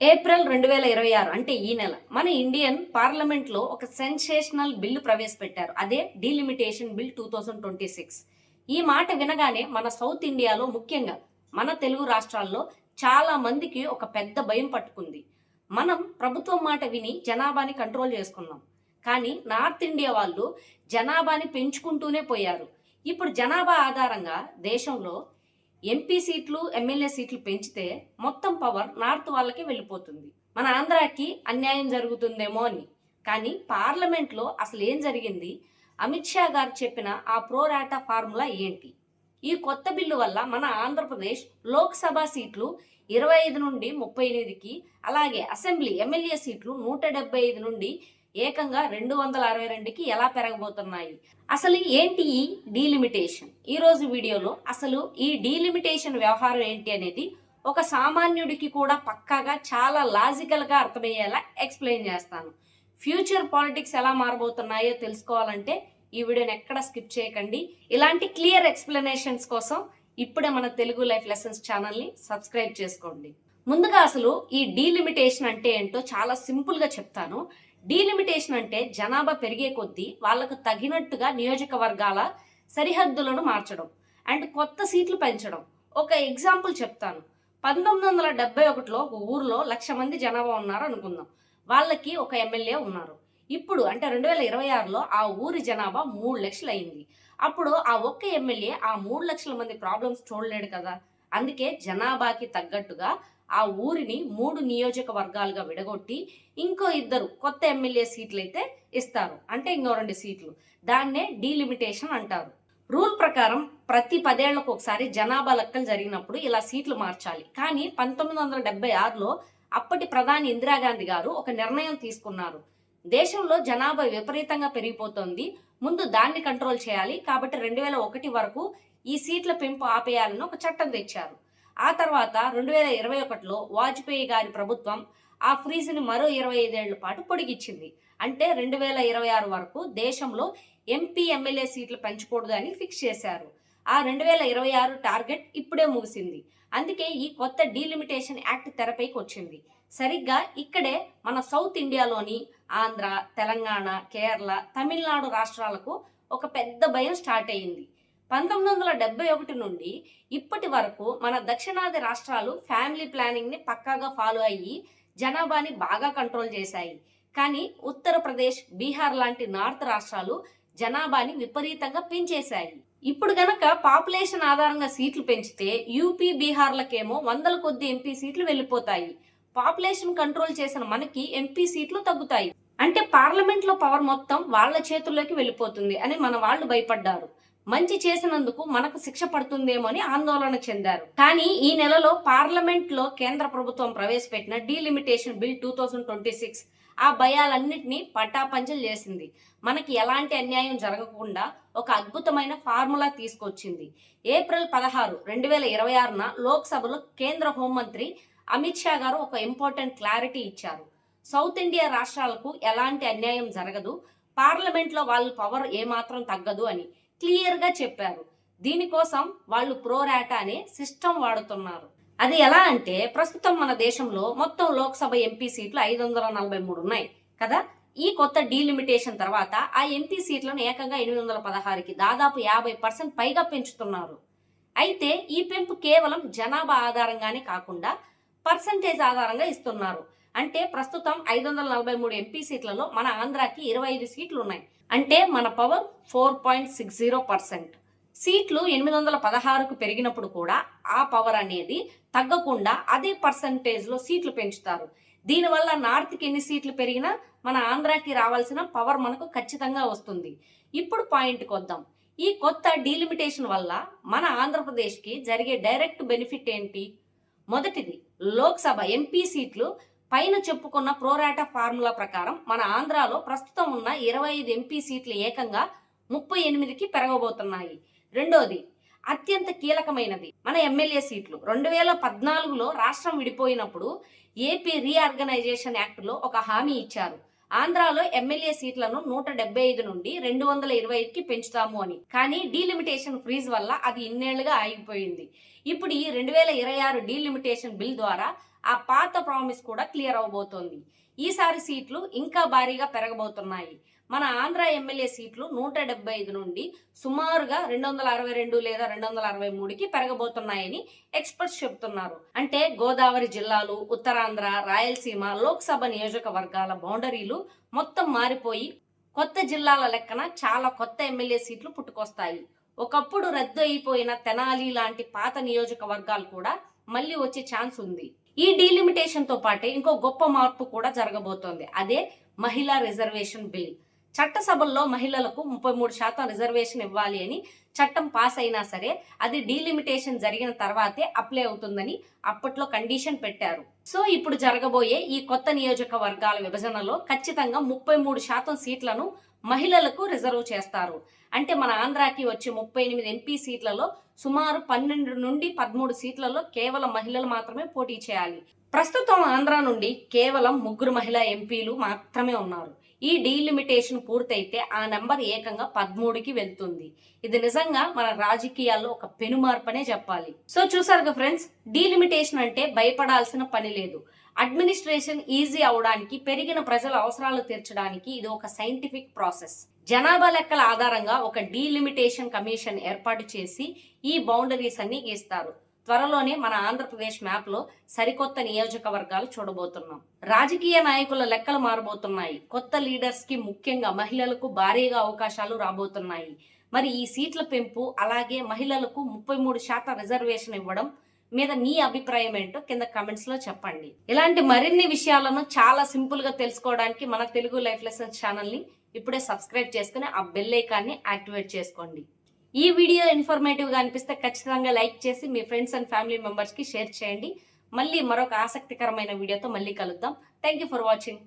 April 2026 అంటే ఈ నెల మన ఇండియన్ పార్లమెంట్ లో ఒక సెన్సేషనల్ బిల్లు ప్రవేశపెట్టారు. అదే డీలిమిటేషన్ బిల్ 2026. ఈ మాట వినగానే మన సౌత్ ఇండియాలో, ముఖ్యంగా మన తెలుగు రాష్ట్రాల్లో చాలా మందికి ఒక పెద్ద భయం పట్టుకుంది. మనం ప్రభుత్వం మాట విని జనాభాని కంట్రోల్ చేసుకున్నాం, కానీ నార్త్ ఇండియా వాళ్ళు జనాభాని పెంచుకుంటూనే పోయారు. ఇప్పుడు జనాభా ఆధారంగా దేశంలో ఎంపీ సీట్లు, ఎమ్మెల్యే సీట్లు పెంచితే మొత్తం పవర్ నార్త్ వాళ్ళకే వెళ్ళిపోతుంది. మన ఆంధ్రాకి అన్యాయం జరుగుతుందేమో అని. కానీ పార్లమెంట్లో అసలు ఏం జరిగింది? అమిత్ షా గారు చెప్పిన ఆ ప్రోరాటా ఫార్ములా ఏంటి? ఈ కొత్త బిల్లు వల్ల మన ఆంధ్రప్రదేశ్ లోక్సభ సీట్లు 25 నుండి 38కి, అలాగే అసెంబ్లీ ఎమ్మెల్యే సీట్లు 175 నుండి ఏకంగా 262కి ఎలా పెరగబోతున్నాయి? అసలు ఏంటి ఈ డీలిమిటేషన్? ఈ రోజు వీడియోలో అసలు ఈ డీలిమిటేషన్ వ్యవహారం ఏంటి అనేది ఒక సామాన్యుడికి కూడా పక్కాగా చాలా లాజికల్ గా అర్థమయ్యేలా ఎక్స్ప్లెయిన్ చేస్తాను. ఫ్యూచర్ పాలిటిక్స్ ఎలా మారబోతున్నాయో తెలుసుకోవాలంటే ఈ వీడియోని ఎక్కడ స్కిప్ చేయకండి. ఇలాంటి క్లియర్ ఎక్స్ప్లెనేషన్స్ కోసం ఇప్పుడే మన తెలుగు లైఫ్ లెసన్స్ ఛానల్ని సబ్స్క్రైబ్ చేసుకోండి. ముందుగా అసలు ఈ డీలిమిటేషన్ అంటే ఏంటో చాలా సింపుల్ గా చెప్తాను. డీలిమిటేషన్ అంటే జనాభా పెరిగే కొద్దీ వాళ్లకు తగినట్టుగా నియోజకవర్గాల సరిహద్దులను మార్చడం అండ్ కొత్త సీట్లు పెంచడం. ఒక ఎగ్జాంపుల్ చెప్తాను. 1971లో ఒక ఊర్లో 1,00,000 మంది జనాభా ఉన్నారు అనుకుందాం. వాళ్ళకి ఒక ఎమ్మెల్యే ఉన్నారు. ఇప్పుడు అంటే 2026లో ఆ ఊరి జనాభా 3 లక్షలు అయింది. అప్పుడు ఆ ఒక్క ఎమ్మెల్యే ఆ 3 లక్షల మంది ప్రాబ్లమ్స్ చూడలేడు కదా. అందుకే జనాభాకి తగ్గట్టుగా ఆ ఊరిని 3 నియోజకవర్గాలుగా విడగొట్టి ఇంకో 2 కొత్త ఎమ్మెల్యే సీట్లు అయితే ఇస్తారు. అంటే ఇంకో 2 సీట్లు. దాన్నే డీలిమిటేషన్ అంటారు. రూల్ ప్రకారం ప్రతి 10 ఏళ్లకు ఒకసారి జనాభా లెక్కలు జరిగినప్పుడు ఇలా సీట్లు మార్చాలి. కానీ 1976లో అప్పటి ప్రధాని ఇందిరాగాంధీ గారు ఒక నిర్ణయం తీసుకున్నారు. దేశంలో జనాభా విపరీతంగా పెరిగిపోతోంది, ముందు దాన్ని కంట్రోల్ చేయాలి. కాబట్టి 2001 వరకు ఈ సీట్ల పెంపు ఆపేయాలని ఒక చట్టం తెచ్చారు. ఆ తర్వాత 2021లో వాజ్పేయి గారి ప్రభుత్వం ఆ ఫ్రీజ్ని మరో 25 ఏళ్ల పాటు పొడిగించింది. అంటే 2026 వరకు దేశంలో ఎంపీ, ఎమ్మెల్యే సీట్లు పెంచకూడదు అని ఫిక్స్ చేశారు. ఆ 2026 టార్గెట్ ఇప్పుడే ముగిసింది. అందుకే ఈ కొత్త డీలిమిటేషన్ యాక్ట్ తెరపైకి వచ్చింది. సరిగ్గా ఇక్కడే మన సౌత్ ఇండియాలోని ఆంధ్ర, తెలంగాణ, కేరళ, తమిళనాడు రాష్ట్రాలకు ఒక పెద్ద భయం స్టార్ట్ అయ్యింది. 1971 నుండి ఇప్పటి వరకు మన దక్షిణాది రాష్ట్రాలు ఫ్యామిలీ ప్లానింగ్ ని పక్కాగా ఫాలో అయ్యి జనాభాని బాగా కంట్రోల్ చేశాయి. కానీ ఉత్తరప్రదేశ్, బీహార్ లాంటి నార్త్ రాష్ట్రాలు జనాభాని విపరీతంగా పెంచేశాయి. ఇప్పుడు గనక పాపులేషన్ ఆధారంగా సీట్లు పెంచితే యూపీ, బీహార్లకేమో 100ల కొద్ది ఎంపీ సీట్లు వెళ్ళిపోతాయి. పాపులేషన్ కంట్రోల్ చేసిన మనకి ఎంపీ సీట్లు తగ్గుతాయి. అంటే పార్లమెంట్ లో పవర్ మొత్తం వాళ్ళ చేతుల్లోకి వెళ్ళిపోతుంది అని మన వాళ్ళు భయపడ్డారు. మంచి చేసినందుకు మనకు శిక్ష పడుతుందేమో అని ఆందోళన చెందారు. కానీ ఈ నెలలో పార్లమెంట్ లో కేంద్ర ప్రభుత్వం ప్రవేశపెట్టిన డీలిమిటేషన్ బిల్ 2026 ఆ భయాలన్నింటినీ పటాపంచలు చేసింది. మనకి ఎలాంటి అన్యాయం జరగకుండా ఒక అద్భుతమైన ఫార్ములా తీసుకొచ్చింది. ఏప్రిల్ 16, 2026న లోక్సభలో కేంద్ర హోంమంత్రి అమిత్ షా గారు ఒక ఇంపార్టెంట్ క్లారిటీ ఇచ్చారు. సౌత్ ఇండియా రాష్ట్రాలకు ఎలాంటి అన్యాయం జరగదు, పార్లమెంట్ లో వాళ్ళ పవర్ ఏమాత్రం తగ్గదు అని క్లియర్ గా చెప్పారు. దీనికోసం వాళ్ళు ప్రోరాటా అనే సిస్టమ్ వాడుతున్నారు. అది ఎలా అంటే, ప్రస్తుతం మన దేశంలో మొత్తం లోక్సభ ఎంపీ సీట్లు 543 ఉన్నాయి కదా. ఈ కొత్త డీలిమిటేషన్ తర్వాత ఆ ఎంపీ సీట్లను ఏకంగా 816కి, దాదాపు 50% పైగా పెంచుతున్నారు. అయితే ఈ పెంపు కేవలం జనాభా ఆధారంగానే కాకుండా పర్సంటేజ్ ఆధారంగా ఇస్తున్నారు. అంటే ప్రస్తుతం 543 ఎంపీ సీట్లలో మన ఆంధ్రాకి 25 సీట్లు ఉన్నాయి. అంటే మన పవర్ 4.60%. సీట్లు 816కు పెరిగినప్పుడు కూడా ఆ పవర్ అనేది తగ్గకుండా అదే పర్సంటేజ్ లో సీట్లు పెంచుతారు. దీనివల్ల నార్త్కి ఎన్ని సీట్లు పెరిగినా మన ఆంధ్రాకి రావాల్సిన పవర్ మనకు ఖచ్చితంగా వస్తుంది. ఇప్పుడు పాయింట్కి వద్దాం. ఈ కొత్త డీలిమిటేషన్ వల్ల మన ఆంధ్రప్రదేశ్కి జరిగే డైరెక్ట్ బెనిఫిట్ ఏంటి? మొదటిది, లోక్సభ ఎంపీ సీట్లు పైన చెప్పుకున్న ప్రోరాటా ఫార్ములా ప్రకారం మన ఆంధ్రాలో ప్రస్తుతం ఉన్న 25 ఎంపీ సీట్లు ఏకంగా 38కి పెరగబోతున్నాయి. రెండోది, అత్యంత కీలకమైనది, మన ఎమ్మెల్యే సీట్లు. 2014లో రాష్ట్రం విడిపోయినప్పుడు ఏపీ రీఆర్గనైజేషన్ యాక్ట్ లో ఒక హామీ ఇచ్చారు. ఆంధ్రాలో ఎమ్మెల్యే సీట్లను 175 నుండి 225కి పెంచుతాము అని. కానీ డీలిమిటేషన్ ఫ్రీజ్ వల్ల అది ఇన్నేళ్లుగా ఆగిపోయింది. ఇప్పుడు ఈ 2026 డీలిమిటేషన్ బిల్ ద్వారా ఆ పాత ప్రామిస్ కూడా క్లియర్ అవబోతోంది. ఈసారి సీట్లు ఇంకా భారీగా పెరగబోతున్నాయి. మన ఆంధ్ర ఎమ్మెల్యే సీట్లు 175 నుండి సుమారుగా 262 లేదా 263కి పెరగబోతున్నాయని ఎక్స్పర్ట్స్ చెబుతున్నారు. అంటే గోదావరి జిల్లాలు, ఉత్తరాంధ్ర, రాయలసీమ లోక్సభ నియోజకవర్గాల బౌండరీలు మొత్తం మారిపోయి కొత్త జిల్లాల లెక్కన చాలా కొత్త ఎమ్మెల్యే సీట్లు పుట్టుకొస్తాయి. ఒకప్పుడు రద్దు అయిపోయిన తెనాలి లాంటి పాత నియోజకవర్గాలు కూడా మళ్ళీ వచ్చే ఛాన్స్ ఉంది. ఈ డీలిమిటేషన్ తో పాటే ఇంకో గొప్ప మార్పు కూడా జరగబోతోంది. అదే మహిళా రిజర్వేషన్ బిల్. చట్టసభల్లో మహిళలకు 33% రిజర్వేషన్ ఇవ్వాలి అని చట్టం పాస్ అయినా సరే అది డీలిమిటేషన్ జరిగిన తర్వాతే అప్లై అవుతుందని అప్పట్లో కండిషన్ పెట్టారు. సో ఇప్పుడు జరగబోయే ఈ కొత్త నియోజకవర్గాల విభజనలో ఖచ్చితంగా 33% సీట్లను మహిళలకు రిజర్వ్ చేస్తారు. అంటే మన ఆంధ్రాకి వచ్చే 38 ఎంపీ సీట్లలో సుమారు 12 నుండి 13 సీట్లలో కేవలం మహిళలు మాత్రమే పోటీ చేయాలి. ప్రస్తుతం ఆంధ్ర నుండి కేవలం 3 మహిళా ఎంపీలు మాత్రమే ఉన్నారు. ఈ డీలిమిటేషన్ పూర్తయితే ఆ నెంబర్ ఏకంగా 13కి వెళ్తుంది. ఇది నిజంగా మన రాజకీయాల్లో ఒక పెనుమార్పనే చెప్పాలి. సో చూసారుగా ఫ్రెండ్స్, డీలిమిటేషన్ అంటే భయపడాల్సిన పని లేదు. అడ్మినిస్ట్రేషన్ ఈజీ అవడానికి, పెరిగిన ప్రజల అవసరాలు తీర్చడానికి ఇది ఒక సైంటిఫిక్ ప్రాసెస్. జనాభా లెక్కల ఆధారంగా ఒక డీలిమిటేషన్ కమిషన్ ఏర్పాటు చేసి ఈ బౌండరీస్ అన్ని గీస్తారు. త్వరలోనే మన ఆంధ్రప్రదేశ్ మ్యాప్ లో సరికొత్త నియోజకవర్గాలు చూడబోతున్నాం. రాజకీయ నాయకుల లెక్కలు మారబోతున్నాయి. కొత్త లీడర్స్ కి, ముఖ్యంగా మహిళలకు భారీగా అవకాశాలు రాబోతున్నాయి. మరి ఈ సీట్ల పెంపు, అలాగే మహిళలకు 33% రిజర్వేషన్ ఇవ్వడం మీద మీ అభిప్రాయం ఏంటో కింద కమెంట్స్ లో చెప్పండి. ఇలాంటి మరిన్ని విషయాలను చాలా సింపుల్ గా తెలుసుకోవడానికి మన తెలుగు లైఫ్ లెసన్స్ ఛానల్ ని ఇప్పుడే సబ్స్క్రైబ్ చేసుకుని ఆ బెల్ ఐకాన్ని యాక్టివేట్ చేసుకోండి. ఈ వీడియో ఇన్ఫర్మేటివ్ గా అనిపిస్తే ఖచ్చితంగా లైక్ చేసి మీ ఫ్రెండ్స్ అండ్ ఫ్యామిలీ మెంబర్స్ కి షేర్ చేయండి. మళ్ళీ మరొక ఆసక్తికరమైన వీడియోతో మళ్ళీ కలుద్దాం. Thank you for watching.